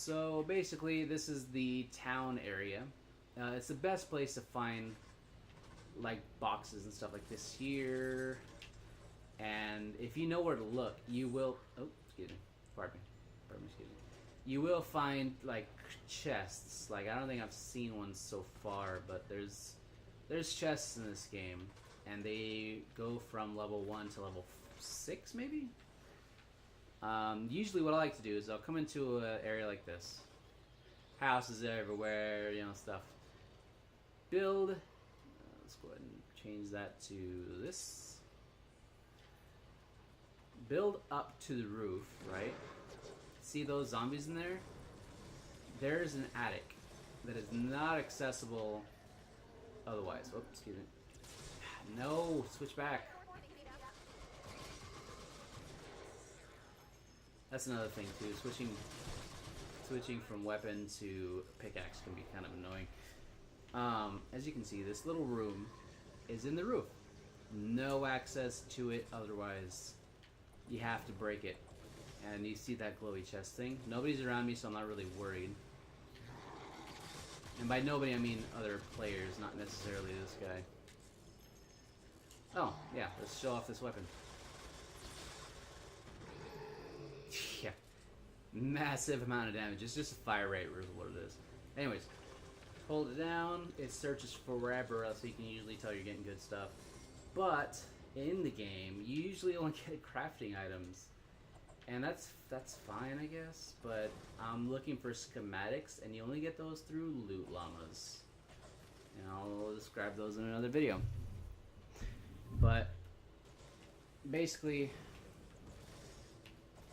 So basically, this is the town area. It's the best place to find like boxes and stuff like this here. And if you know where to look, you will. Oh, excuse me. Pardon me. Pardon me. Excuse me. You will find like chests. Like I don't think I've seen one so far, but there's chests in this game, and they go from level 1 to level 6, maybe. Usually, what I like to do is I'll come into an area like this. Houses everywhere, you know, stuff. Build. Let's go ahead and change that to this. Build up to the roof, right? See those zombies in there? There's an attic that is not accessible otherwise. Oops, excuse me. No, switch back. That's another thing too. Switching from weapon to pickaxe can be kind of annoying. As you can see, this little room is in the roof. No access to it otherwise. You have to break it. And you see that glowy chest thing? Nobody's around me, so I'm not really worried. And by nobody, I mean other players, not necessarily this guy. Oh, yeah, let's show off this weapon. Yeah. Massive amount of damage. It's just a fire rate, is what it is. Anyways, hold it down. It searches for wherever else, so you can usually tell you're getting good stuff. But in the game, you usually only get crafting items. And that's fine, I guess. But I'm looking for schematics, and you only get those through loot llamas. And I'll describe those in another video. But basically,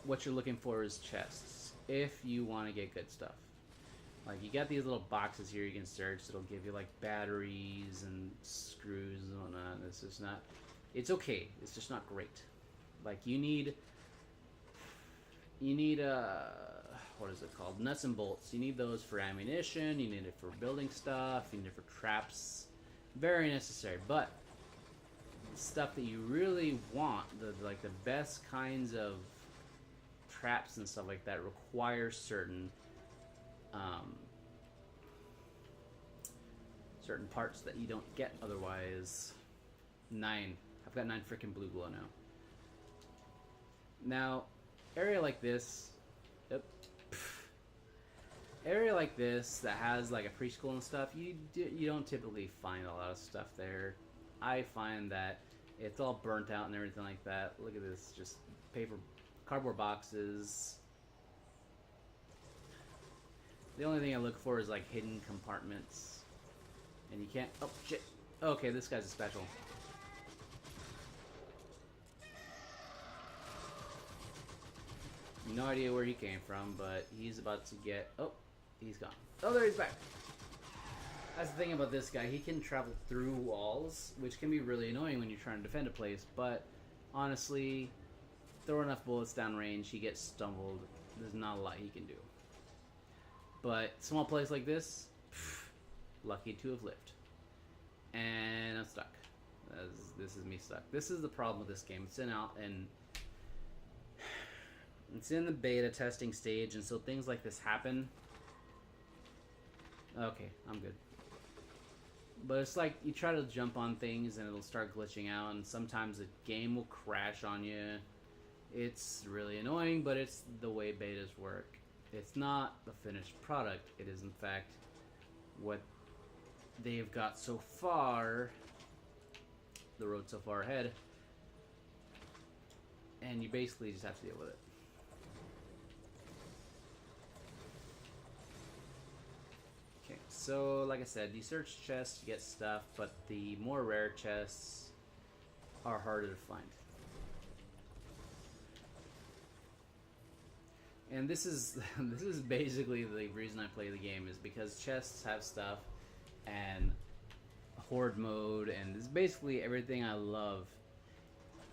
what you're looking for is chests if you want to get good stuff. Like, you got these little boxes here you can search. It'll give you like batteries and screws and whatnot. It's just not, it's okay, it's just not great. Like, you need what is it called, nuts and bolts. You need those for ammunition, you need it for building stuff, you need it for traps. Very necessary. But stuff that you really want, the best kinds of traps and stuff like that, require certain certain parts that you don't get otherwise. 9. I've got 9 freaking blue glow now. Now, area like this, area like this that has like a preschool and stuff, you don't typically find a lot of stuff there. I find that it's all burnt out and everything like that. Look at this, just paper, cardboard boxes. The only thing I look for is like hidden compartments, and you can't. Oh shit! Okay, this guy's a special. No idea where he came from, but he's about to get. Oh, he's gone. Oh, there he's back. That's the thing about this guy. He can travel through walls, which can be really annoying when you're trying to defend a place. But honestly, throw enough bullets downrange, he gets stumbled. There's not a lot he can do. But small place like this, lucky to have lived. And I'm stuck. This is me stuck. This is the problem with this game. It's in the beta testing stage, and so things like this happen. Okay, I'm good. But it's like you try to jump on things and it'll start glitching out, and sometimes the game will crash on you. It's really annoying, but it's the way betas work. It's not the finished product. It is, in fact, what they've got so far, the road so far ahead, and you basically just have to deal with it. Okay, so like I said, you search chests to get stuff, but the more rare chests are harder to find. And this is basically the reason I play the game, is because chests have stuff, and horde mode, and this is basically everything I love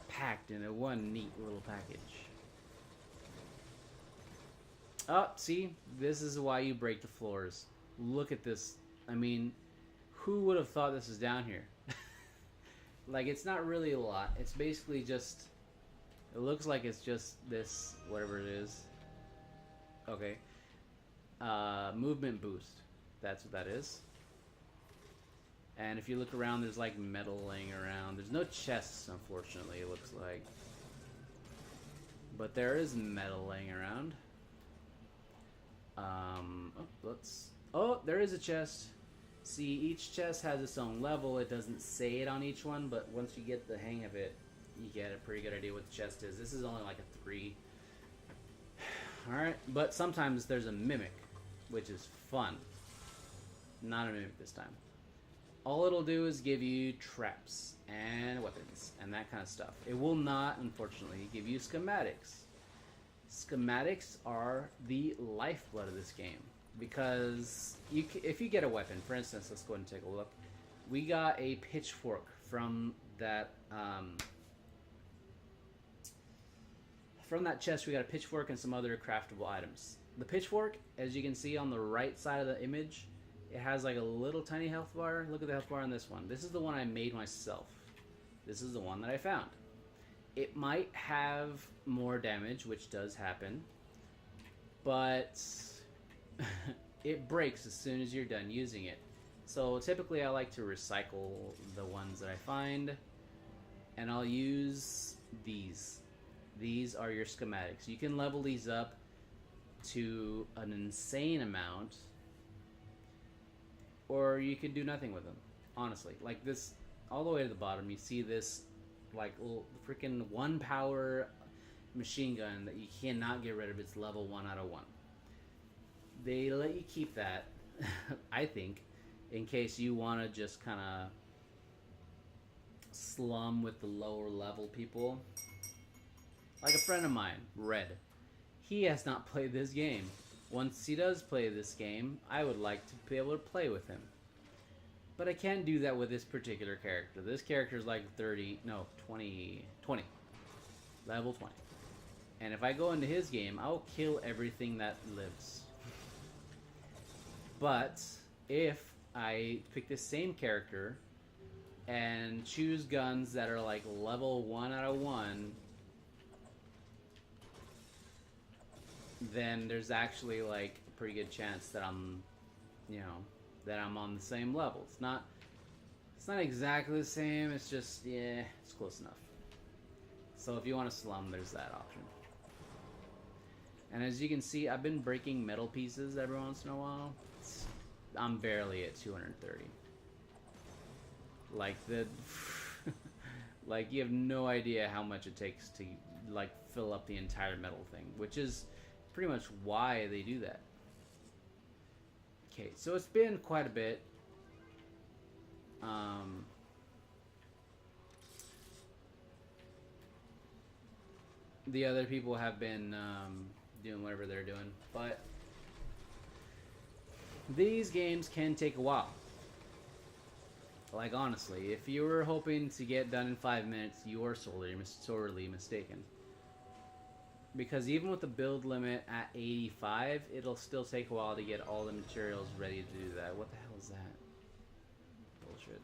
packed in a one neat little package. Oh, see? This is why you break the floors. Look at this. I mean, who would have thought this was down here? Like, it's not really a lot. It's basically just, it looks like it's just this, whatever it is. Okay. movement boost. That's what that is. And if you look around, there's like metal laying around. There's no chests, unfortunately, it looks like. But there is metal laying around. Oh, there is a chest. See, each chest has its own level. It doesn't say it on each one, but once you get the hang of it, you get a pretty good idea what the chest is. This is only like a 3. Alright, but sometimes there's a mimic, which is fun. Not a mimic this time. All it'll do is give you traps and weapons and that kind of stuff. It will not, unfortunately, give you schematics. Schematics are the lifeblood of this game. Because if you get a weapon, for instance, let's go ahead and take a look. We got a pitchfork from that chest. We got a pitchfork and some other craftable items. The pitchfork, as you can see on the right side of the image, it has like a little tiny health bar. Look at the health bar on this one. This is the one I made myself. This is the one that I found. It might have more damage, which does happen, but it breaks as soon as you're done using it. So typically I like to recycle the ones that I find, and I'll use these. These are your schematics. You can level these up to an insane amount, or you could do nothing with them, honestly. Like this, all the way to the bottom, you see this like little freaking 1 power machine gun that you cannot get rid of. It's level 1 out of 1. They let you keep that, I think, in case you want to just kind of slum with the lower level people. Like a friend of mine, Red. He has not played this game. Once he does play this game, I would like to be able to play with him. But I can't do that with this particular character. This character is like 20. Level 20. And if I go into his game, I'll kill everything that lives. But if I pick the same character and choose guns that are like level 1 out of 1, then there's actually like a pretty good chance that I'm on the same level. It's not exactly the same, it's just, yeah, it's close enough. So if you want to slum, there's that option. And as you can see, I've been breaking metal pieces every once in a while. I'm barely at 230. Like like you have no idea how much it takes to like fill up the entire metal thing, which is pretty much why they do that. Okay, so it's been quite a bit. The other people have been doing whatever they're doing, but these games can take a while. Like, honestly, if you were hoping to get done in 5 minutes, you are sorely mistaken. Because even with the build limit at 85, it'll still take a while to get all the materials ready to do that. What the hell is that? Bullshit.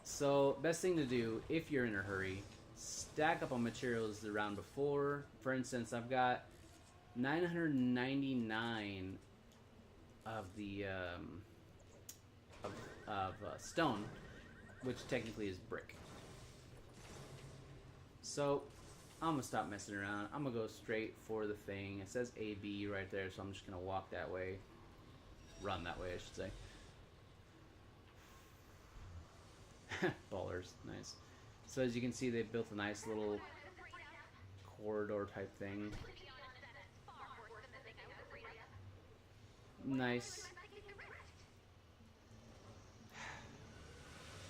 So, best thing to do, if you're in a hurry, stack up on materials the round before. For instance, I've got 999 of the stone, which technically is brick. So I'm gonna stop messing around. I'm gonna go straight for the thing. It says AB right there, so I'm just gonna walk that way. Run that way, I should say. Ballers, nice. So as you can see, they built a nice little corridor type thing. Nice.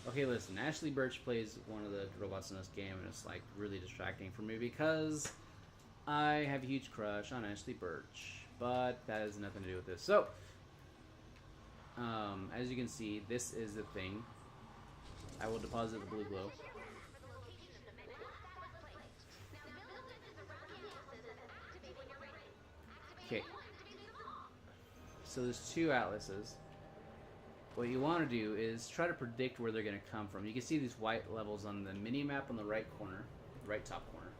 Okay, listen, Ashley Birch plays one of the robots in this game, and it's like really distracting for me because I have a huge crush on Ashley Birch, but that has nothing to do with this. So, as you can see, this is the thing. I will deposit the blue glow. Okay. So there's 2 atlases. What you want to do is try to predict where they're going to come from. You can see these white levels on the mini-map on the right corner, right top corner.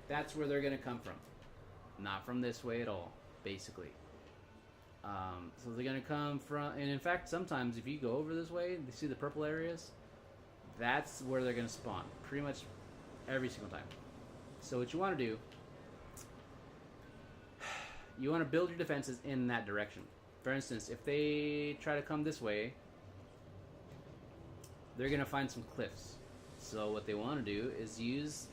That's where they're going to come from. Not from this way at all, basically. So they're gonna come from, and in fact, sometimes if you go over this way, you see the purple areas. That's where they're gonna spawn, pretty much every single time. So what you want to do, you want to build your defenses in that direction. For instance, if they try to come this way, they're gonna find some cliffs. So what they want to do is use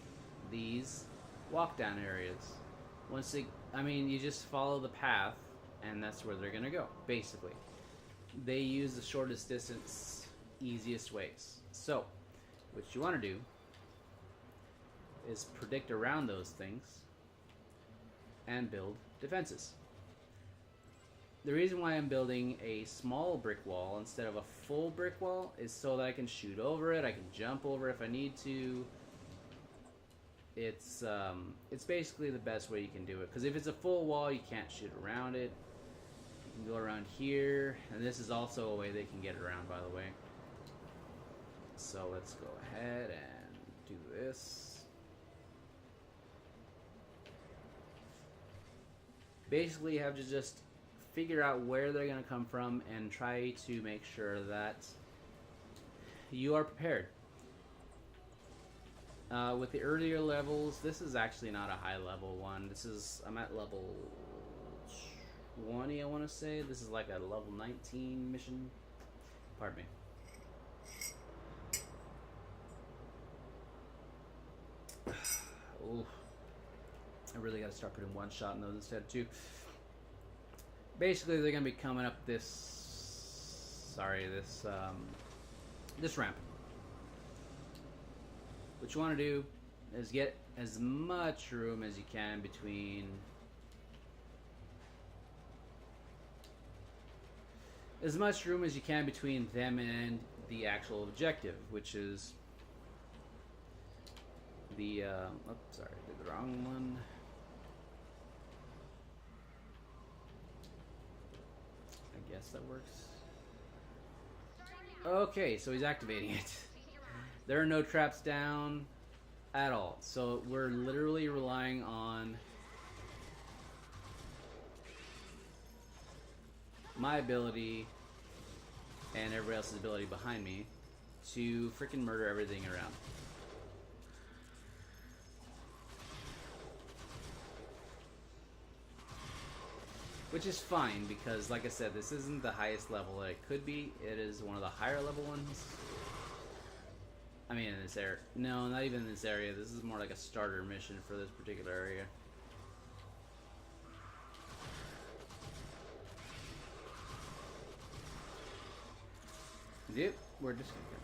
these walk down areas. Once they, you just follow the path, and that's where they're gonna go. Basically, they use the shortest distance, easiest ways. So, what you want to do is predict around those things and build defenses. The reason why I'm building a small brick wall instead of a full brick wall is so that I can shoot over it, I can jump over if I need to. It's basically the best way you can do it, because if it's a full wall, you can't shoot around it. You can go around here, and this is also a way they can get around, by the way. So let's go ahead and do this. Basically, you have to just figure out where they're going to come from and try to make sure that you are prepared. With the earlier levels, this is actually not a high level one. I'm at level 20, I want to say. This is like a level 19 mission. Pardon me. Ooh. I really got to start putting one shot in those instead too. Basically, they're going to be coming up this ramp. What you want to do is get as much room as you can between them and the actual objective, which is the sorry, I did the wrong one. I guess that works. Okay, so he's activating it. There are no traps down at all. So we're literally relying on my ability and everybody else's ability behind me to freaking murder everything around. Which is fine, because like I said, this isn't the highest level that it could be. It is one of the higher level ones. I mean, in this area. No, not even in this area. This is more like a starter mission for this particular area. Yep, we're just gonna get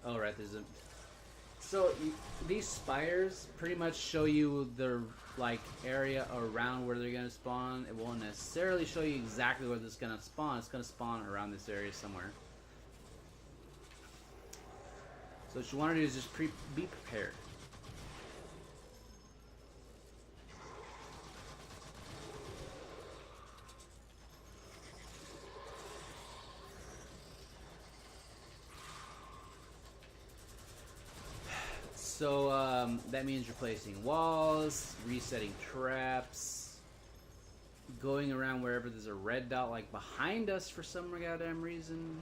from. Oh, right, there's a. So these spires pretty much show you the area around where they're gonna spawn. It won't necessarily show you exactly where this is gonna spawn. It's gonna spawn around this area somewhere. So what you want to do is just be prepared. So that means replacing walls, resetting traps, going around wherever there's a red dot like behind us for some goddamn reason.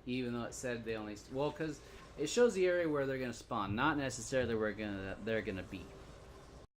Even though it said they only... Well, because it shows the area where they're going to spawn, not necessarily where they're going to be.